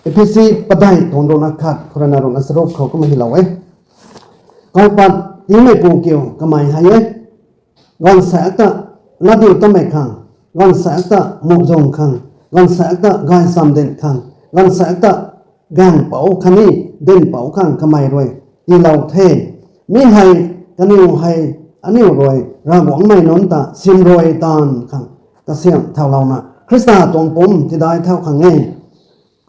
EPC padai tondo nakat korana ron asrok kau kau mahi lawe kau pat time pukio kamai haye gon sakta ladu tamai kang gon sakta muzong kang gon sakta gai samden kang gon sakta gang pau khani den pau kang kamai roi ti lau the mi hai kaniu hai aniu roi ra wang mai non ta sim roi tan kang ta siam thau lau na krista tong pom ti dai thau khang nge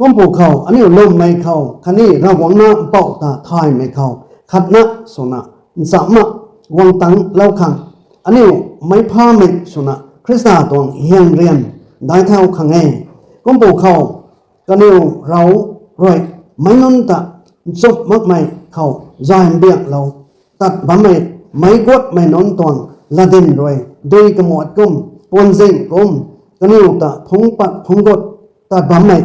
ก้มปูเขาอันนี้ลมไม่เขาคันนี้เราหวังนะเป่าตาทายไม่เขาขัดนะสุนะสามะวังตังเล่าขังอันนี้ไม่พาไม่สุนะคริสตาตวงเฮียงเรียนได้เท่าขังเองก้มปูเขากันนี้เรารวยไม่นนตะซุบมักไม่เขาใจเบียกเราตัดบะไม่กดไม่นนตวงละดินรวยด้วยกระหมวดก้มปนเซิงก้มกันนี้ตะพงปัดพงกดตัดบะไม่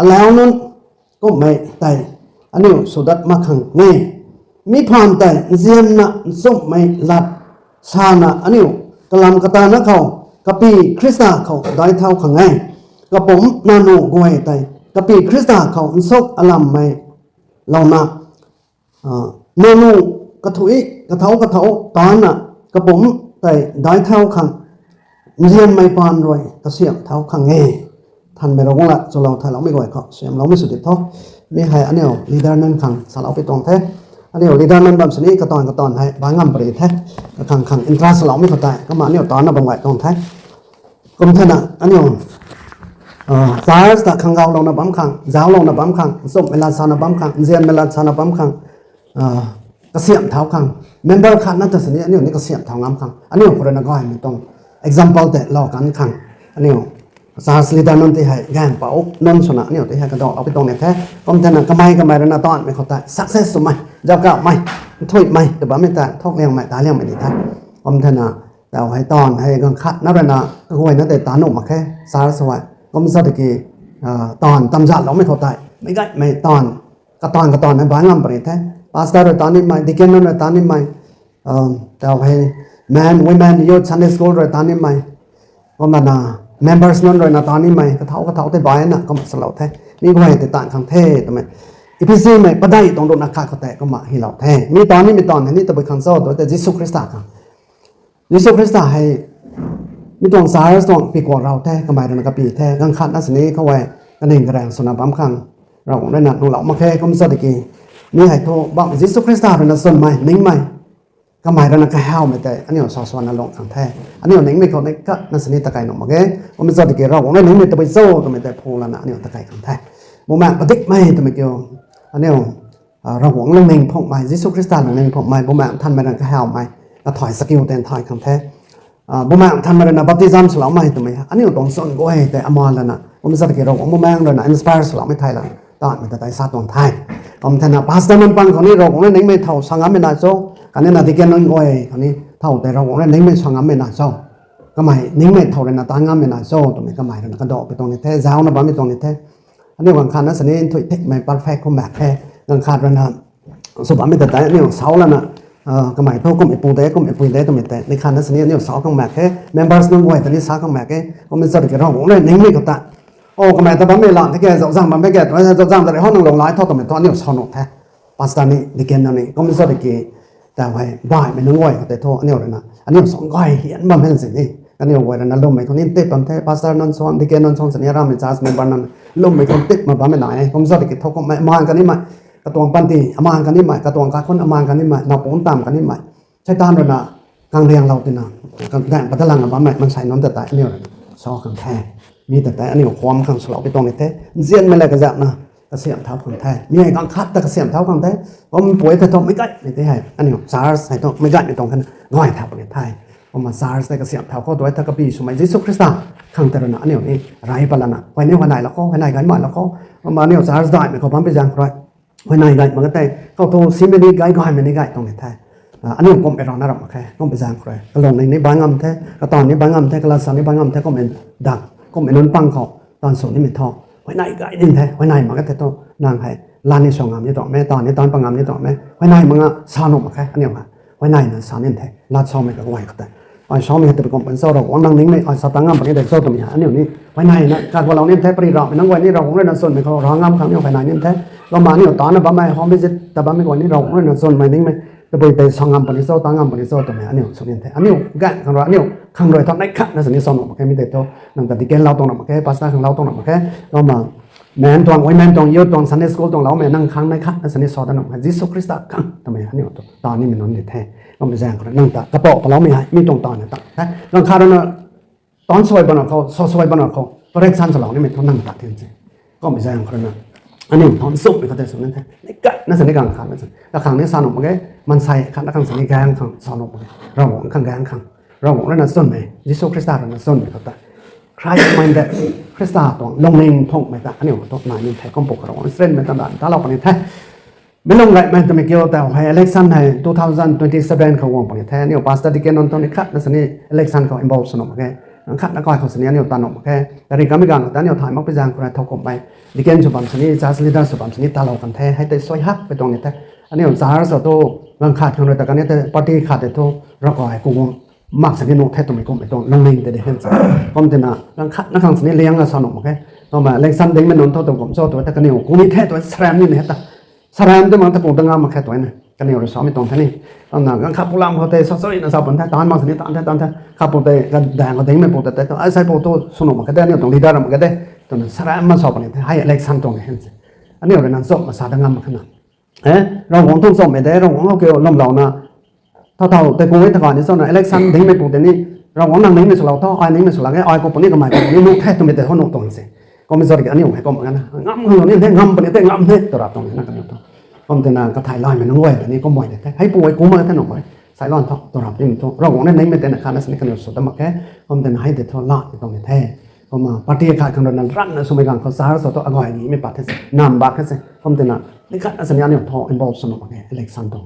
แล้วนั้นก็ไม่แต่อันนี้สุดมาขังนี่มีความแต่เจียนนะสุกไม่หลับชานะอันนี้กลำกตานะเขากะปีคริสตาเขาได้เท่าขังไงกระผมนาโนกวยแต่กะปีคริสตาเขาสุกอลัมไม่เรานะเมนูกระถุยกระเทากระเทาตอนน่ะกระผมแต่ได้เท่าขังเจียนไม่ปานรวยกระเสียบเท่าขังไงท่านไม่รู้ละจนเราไทยเราไม่ก่อยเขาเสียมเราไม่สุดที่ท้อไม่ให้อันนี้ลีดเดอร์นั่นขังสารเอาไปตรงแท้อันนี้ลีดเดอร์นั่นแบบนี้กระตอนให้บางงามปรีแท้ขังอินทราสเราไม่เข้าใจก็มาเนี่ยตอนนั้นบางไหวตรงแท้กรมธนาอันนี้สายสตะขังเกาลงนับบัมขังจ้าวลงนับบัมขังส่งเวลาสานับบัมขังเจียนเวลาสานับบัมขังกระเสียมเท้าขังเมมเบอร์ขันนั่นแต่สิ่งนี้อันนี้กระเสียมเท้างามขังอันนี้คนละก้อยไม่ต้อง example แต่เรากันขังอันนี้สาสลิดานนที่ให้แกงเป่านนสนะเนี่ยที่ให้กระดอกเอาไปตรงเนี่ยแท้ผมจะนั่งกำไมระนาตอนไม่เข้าใจ success สมัยเจ้าเก่าไม่ถ้วยไม่แต่บ้าไม่แต่ทอกเลี้ยงไม่ตาเลี้ยงไม่ดีท่านผมจะนั่งแต่ให้ตอนให้กังคัดนับระนาก็คอยนั่นแต่ตาหนุ่มมาแค่สารสวัสดิ์ผมสัตกีตอนตำจัดเราไม่เข้าใจไม่ได้ไม่ตอนกระตอนให้บ้านงามประเทศแท้พาสตาร์ตอนนี้ไม่ดิเกนนั่นตอนนี้ไม่แต่ให้ man women youth Sunday school ตอนนี้ไม่ผมจะนั่งmembers นั่นเลยนะตอนนี้ไม่กระเทาแต่บ่อยน่ะก็มาสลาวแท้มีบ่อยแต่ต่างขังเท่ทำไมอีพีซีไม่ประได้ตรงโดนอาคาเขาแต่ก็มาให้เราแท้มีตอนนี้นี้ตัวไปคันโซ่ตัวแต่ยิสุคริสต์ครับยิสุคริสต์ให้มีตรงสายตรงปีกว่าเราแท้ก็หมายถึงกระปีแท้กังขัดนั่นสินี้เขาไว้กันเองกระแรงสนับบัมขังเราได้หนักของเรามาแค่ก็ไม่สะดวกมีให้โทรบอกยิสุคริสต์เป็นส่วนใหม่นิ่งใหม่ก็หมายถึงก็เฮาไม่แต่อันนี้สอสวรรค์ลงขังแท้อันนี้นิ่งไม่เขาในก็นั่นสินี้ตะไคร้หนุ่มโอเคผมไม่สะดวกเราได้นิ่งไม่ตัวไปโซ่ตัวไม่แต่โพลนะอันนี้ตะไคร้ขังแท้โมแมนปฏิไม่ตัวไม่เกี่ยวอันนี้เราหวังเรื่องหนึ่งพวกไม่ยิสุคริสต์หนึ่งพวกไม่โมแมนท่านไม่ได้ก็เฮาไม่ก็ถอยสกิลแต่ถอยขังแท้โมแมนท่านไม่ได้นะบัพติซัมสลามไม่ตัวไม่อันนี้ตรงส่วนก็ให้แต่อมรแล้วนะผมไม่สะดวกเราโมแมนเลยนะอินสปายร์สลามไม่ไทยละตอนมันจะได้ซาตรงไทยผมท่านนะพาสต้ามันปังคนนี้เราของนิ่งไม่เท่าสังกัดไม่ได้โซ่กันนี้นาทีแกนั่งก็ให้คนนี้เท่าแต่เราของนิ่งไม่สังกัดไม่ได้โซ่ก็หมายนิ่งไม่เท่าเลยนะตั้งงานไม่ได้โซ่ตัวไม่ก็หมายนะกระโดดไปตรงนี้แท้เจ้านะบ้านไม่ตรงนี้แท้อันนี้วันคันนั้นสินี้ถุยเทคไม่ปัดแฟกคอมแบกแท้เงินขาดแล้วนะสุบานไม่แต่อันนี้เสาแล้วนะก็หมายเท่าก็ไม่ปูเต้ก็ไม่ปูเต้ตัวไม่แต่ในคันนั้นสินี้อันนี้เสาคอมแบกแค่เมมเบอร์สนั่งก็ให้ตอนนี้เสาคอมแบกแค่ก็ไม่สะดวกเราของนิ่งไม่ก็ตาโอ้ก็หมายแต่บ้านไม่หลังที่แกจะสั่งบ้านไม่แกจะสั่งแต่ในห้องนั่งลงไลฟ์เท่าตัวไม่ตัวอันนี้เสาหนุกแท้ปัสตานี่ดิเกนนั่นนี่ก็ไม่สะดวกแต่ไว้บ่ายไม่นึกว่าแต่โทษอันนี้เลยนะอันนี้สองก้อยเห็นบ้างเป็นสิ่งนี้อันนี้ไว้แล้วนะลมไม่คนนี้ติดปั๊มแท้ปัสตานั่นซ้อนดิเกนนั่นซ้อนสัญญารามิจัสไม่บ้านนั้นลมไม่คนติดมาบ้านไม่ไหนผมสะดวกเท่าก็ไม่มากันนี่มากระตวงปันตีมากันนี่มากระตวงการคนมากันนี่มาหน้าปูนตามกันนี่มาใช้ตามเลยนะกลางเรียงเราตีนะกลางแดดปัตตลังบ้านไม่มันใส่น้ำแต่อันนี้เลยซอกันแท้มีแต่อันนี้ความขังสลบไปตรงนี้แท้เจียนไม่เลยกระจับนะกระเสียมเท้าคนไทยมีให้กังคัดแต่กระเสียมเท้าคนไทยผมป่วยแต่ต้องไม่ใกล้ไม่ได้อันนี้สาร์ใส่ต้องไม่ใกล้ไม่ตรงกันง่อยเท้าคนไทยผมมาสาร์ใส่กระเสียมเท้าก็ด้วยถ้ากระบี่สมัยยิสุคริสต์ขังแต่ละนะอันนี้นี่ไรปะละนะวันนี้วันไหนแล้วก็วันไหนกันมาแล้วก็มาเนี่ยสาร์ได้ไม่เขาพันไปจังไรวันไหนกันมันก็แต่เขาโตซิมไม่ได้ไกลก็ให้ไม่ได้ไกลตรงไทยอันนี้ผมไปรอหน้าเราแค่ก็ไปจังไรก็ลงในบางงามแท้ก็ตอนนี้บางงามแท้ก็ลาสันในบางงามแท้ก็เป็นดังก็เป็นนนปังเขาตอนส่วนนี้ไม่ทอวันไหนไกลนี่แท้วันไหนมันก็แต่ต้องนางให้ลานในสองงามนี่ต่อแม่ตอนนี้ตอนปังงามนี่ต่อแม่วันไหนมึงอ่ะสานุกมาแค่อันนี้มาวันไหนนั่นสานี่แท้ลาดซ้อมไม่ก็ไหวก็แต่ไอ้ซ้อมไม่ก็แต่เป็นคนเป็นโซ่เราวันนั่งนิ่งไม่ไอ้สตังงามปนี้แต่โซ่ตัวนี้อันนี้นี่ ภายในนะการว่าเราเนี่ยแท้ปริเราเป็นนักวันนี้เราคงได้นำส่วนในเขาร้องงามคำเนี่ยภายในเนี่ยแท้เรามาเนี่ยตอนนั้นบ้าไม่หอมไปจิตแต่บ้าไม่วันนี้เราคงได้นำส่วนไม่นิ่งไม่แต่ไปสองงามปนิโซตั้งงามปนิโซตัวไหนอันนี้ส่วนนี้แท้อันนี้กันขังเราอันนี้ขังโดยทำได้ขัดนั่นสิ่งที่สอนออกมาแค่ไม่ได้ตัวนั่งแต่ที่เกณฑ์เราตรงนั้นมาแค่ภาษาของเราตรงนั้นมาแค่เรามาแม่ตรงไว้แม่ตรงยศตรงซันเดย์สกูลตรงเราแม่นั่งขังได้ขัดนั่นสิ่งที่สอนนั่นมาจิสุคริสต์ขังทำไมอันนี้ตอนนี้มันนอนเด็ดแท้เราไม่แซงกันนั่งแต่กระเป๋าของเราไม่หายมีตรงตอนเนี่ยตั้งแต่นั่งคาร์ดนะตอนสวยบนเขาสวยบนเขาเรียกสั้นสลองนี่มันเขานั่งตัดจริงๆก็ไม่ใช่ของคนนั้นอันนี้ทอนสุกในเขาแต่ส่วนนั้นแท้ในกัดนั่นสิ่งที่กลางขันนั่นสิ่งแล้วขังนี้สนุกมั้งแกมันใส่ขันแล้วขังสิ่งนี้แกงขังสนุกมั้งเราหวังขังแกงขังเราหวังนั่นส่วนไหนยิสุคริสต์นั่นส่วนไหนเขาแต่ใครไม่ได้คริสต์ตัวลงเองท่องไม่ได้อันนี้ตัวไหนนี่แท้ก็ปกเราเส้นเป็นตลาดถ้าเราคนนี้แท้ไม่ลงไรมันจะไม่เกี่ยวแต่ให้เล็กซันให้2027เขาวางไปแท้เนี่ยพาสต้าดิเกนนนท์ตอนนี้คัดนั่นสิ่งนี้เล็กซันเขา involve สนุกมั้งแกขัดนักการเขาสัญญาเนี่ยตันออกมาแค่แต่ในการไม่การแต่เนี่ยถ่ายมักไปจางคนทอกไปดิเกนสุบัมสัญญาจัสลิดาสุบัมสัญญาตาเรากันแท้ให้แต่สวยฮักไปตรงนี้แต่อันนี้สารสโตบังคับคนแต่กันเนี่ยแต่ปฏิขัดแต่โตรักอ้อยกูมักสัญญาโน้ตแท้ตรงนี้ก็ไม่ตรงลงเองแต่เด็กเห็นสิผมจะน่ะบังคับนักการสัญญาเลี้ยงสนุกมาแค่ต่อมาเล็กซันเด้งมันนนท์ตัวผมโซ่ตัวแต่กันเนี่ยกูนี่แท้ตัวแสรมนี่เนี่ยแต่แสรมตัวมันตะปูตั้งงามมาแค่ตัวนี้กันเนี่ยเราสอนไม่ตรงแค่นี้ตอนนั้นขับพลังเขาเตะสวยๆนะสาวผมแท้ตอนมาสัญญาตอนขับผมเตะกันแดงก็เด้งไม่ปกติแต่ไอ้ใส่โปรโตสนุกมาแค่เนี่ยตรงลีดาร์มาแค่ได้ตอนนั้นแสรมมาสอบเนี่ยให้เล็กซันตรงนี้เห็นสิอันนี้เรานั่งสอบมาสาดังงามมาขนาดเราหงทุ่งสอบไม่ได้เราหงเขาเกี่ยวลมเรานะเท่าแต่กูไม่ตะก่อนนี่สอนเล็กซันเด้งไม่ปกตินี่เราหงนั่งเด้งไม่สุดเราเท่าไอ้เด้งไม่สุดเราแค่ไอ้กูปนี่ก็ไม่กูนี่ลูกแท้ตรงนี้แต่เขาหนุกตรงนี้สิก็ไม่สอนกันอันนี้ผมให้ก็เหมือนกันนะงำหัวนี่แท้งำปนี่แท้งำแท้ตัวรับตรงนี้นะครับผมจะนางก็ถ่ายลอยมันน้องวยแต่นี่ก็บ่อยแต่ให้ป่วยกูมาท่านออกไปสายร้อนท้องตัวรับยิ่งท้องเราหงนั่นไม่เป็นอาการนั่นสิกันอยู่สุดแต่มาแค่ผมจะให้เด็ดท้องลอดตรงนี้แท้ผมมาปฏิขาดกันนั้นรันนะสมัยก่อนเขาสารสดตัวอร่อยนี้ไม่ปัดแท้นำบาดแท้ผมจะน่ะนี่ก็สัญญาเนี่ยท้องอินบอลสนุกมาแค่เล็กซันตรง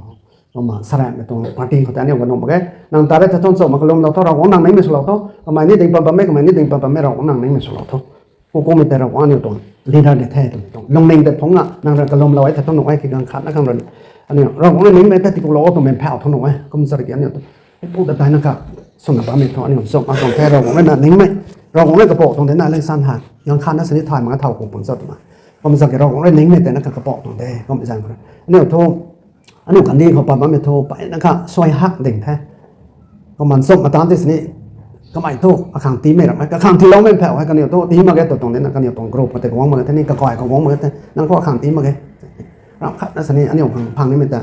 ผมมาสระไปตรงปฏิเขาแต่เนี่ยวันนู้นมาแค่นางตาได้จะท้องสดมาก็ลงเราท้องเราหงนั่งไม่สุดเราท้องประมาณนี้ดึงปั๊มไม่ประมาณนี้ดึงปั๊มไม่เราหงนั่งไม่สุดเราท้องกูไม่แต่เราอันนี้ตรงลีดาร์เด็ดแท้ตรงลงเองแต่ท้องอ่ะนางเราก็ลมเราไว้แต่ท้องหนุ่มไว้คือการขัดนะครับเราอันนี้เราไม่นิ่งไม่แต่ที่กูเราต้องเป็นแผ่วท้องหนุ่มไว้ก็มันสระเกียร์เนี่ยพูดแต่นะครับส่งกับบ้านไม่ท้องอันนี้ส่งมาตรงแท้เราไม่น่านิ่งไม่เราไม่กระโปรงตรงนี้น่าเล่นสั้นหักยังคันนั่นสนิทถ่ายมันก็เท่าของผมสดมาก็มันสังเกตเราไม่นิ่งไม่แต่นักกระโปรงตรงนี้ก็ไม่ใช่คนอันนี้โทษอันนี้กันดีเขาปั๊มไม่โทษไปนะครับซอยหักเด่งแท้ก็มันส่งมาตามที่สนิทก็ไม่โทษข้างตีไม่หรอกข้างที่เราไม่แผ่วให้กันเนี่ยโทษตีมาแค่ตัวตรงนี้นะกันเนี่ยตรงกรุบแต่กวางมือท่านี่กระก่อยกวางมือท่านนั่นก็ข้างตีมาแค่รับคัดนั่นสนิทอันนี้ของพังนี่มันแต่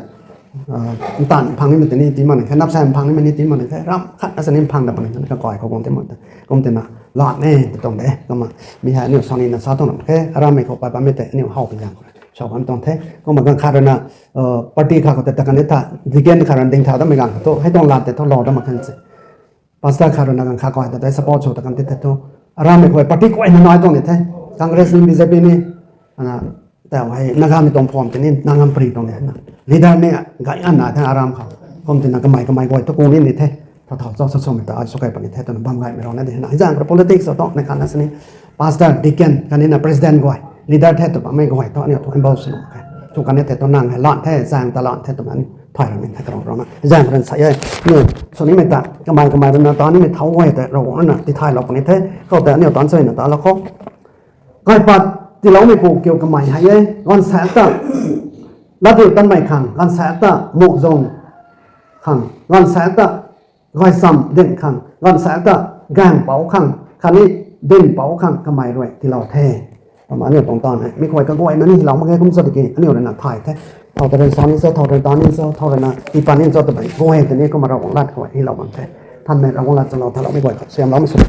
ตันพังนี่มันแต่นี่ตีมันแค่นับแซมพังนี่มันนี่ตีมันแค่รับคัดนั่นสนิทพังแต่มันกระก่อยกวางเต็มหมดก็มันแต่น่ะหลอดแน่ตรงนี้ก็มามีหาเนี่ยสองนี่นะสาวตรงนั้นแค่รำไม่เข้าไปปั๊มไม่แต่เนี่ยเข้าไปอย่างชาวบ้านตรงแท้ก็มันก็คาร์นะปฏิข้าก็แต่กันเนี่ยถ้าดิเกนคาร์นดิ่งเท้าต้องไม่กันก็ให้ต้องลาดแต่ต้องรอต้องมาขึ้นสิPasta karena kan kakak itu, tapi support so takkan itu, ramai kau parti kau ini naik tong itu, Kongres ini bisa ini, tapi wahai nagam itu form ini nagam peri tong itu, leader ni gaya na, tapi aram kau, kom tu nagam mai kau itu kau ini itu, tahu so itu, aja sukai pani itu, tu bam gaya merona itu, nah jangan politik so tok, nak anas ni, pasta diken, kan ini presiden kau, leader itu bam mai kau itu, ni tu embau seno, tu kan itu tu nang, lot itu, jangan talent itu tu ni. ถ่ายเราไม่ถ่ายตรงเรานะแจ้งเป็นสายเนี่ยส่วนนี้ไม่ตัดกระมายเป็นตอนนี้ไม่เท่าไว้แต่เราเนี่ยที่ถ่ายเราคนนี้แท้เขาแต่เนี่ยตอนเช้าเนี่ยตอนเราเขาก็ปัดที่เราไม่ปลูกเกี่ยวกับไม้ให้ก้อนแสกตะแล้วที่ต้นไม้ขังก้อนแสกตะหมกทรงขังก้อนแสกตะก้อยซ้ำเด่นขังก้อนแสกตะแกงเป๋าขังคันนี้เด่นเป๋าขังกระมายด้วยที่เราแท้ประมาณนี้ตรงตอนไม่ค่อยก็ก้อยนั่นนี่เราไม่แค่คุ้มสติกิอันนี้เราเนี่ยถ่ายแท้เท่าแต่เป็นสอนนี่เท่าแต่ตอนนี้เท่าแต่นะอีปานนี่เท่าแต่ไปโอ้ยแต่นี่ก็มาเราของรัฐเขาไว้ที่เราบังคับท่านในเราของรัฐจะเราถ้าเราไม่ไหวเสียงเราไม่สุด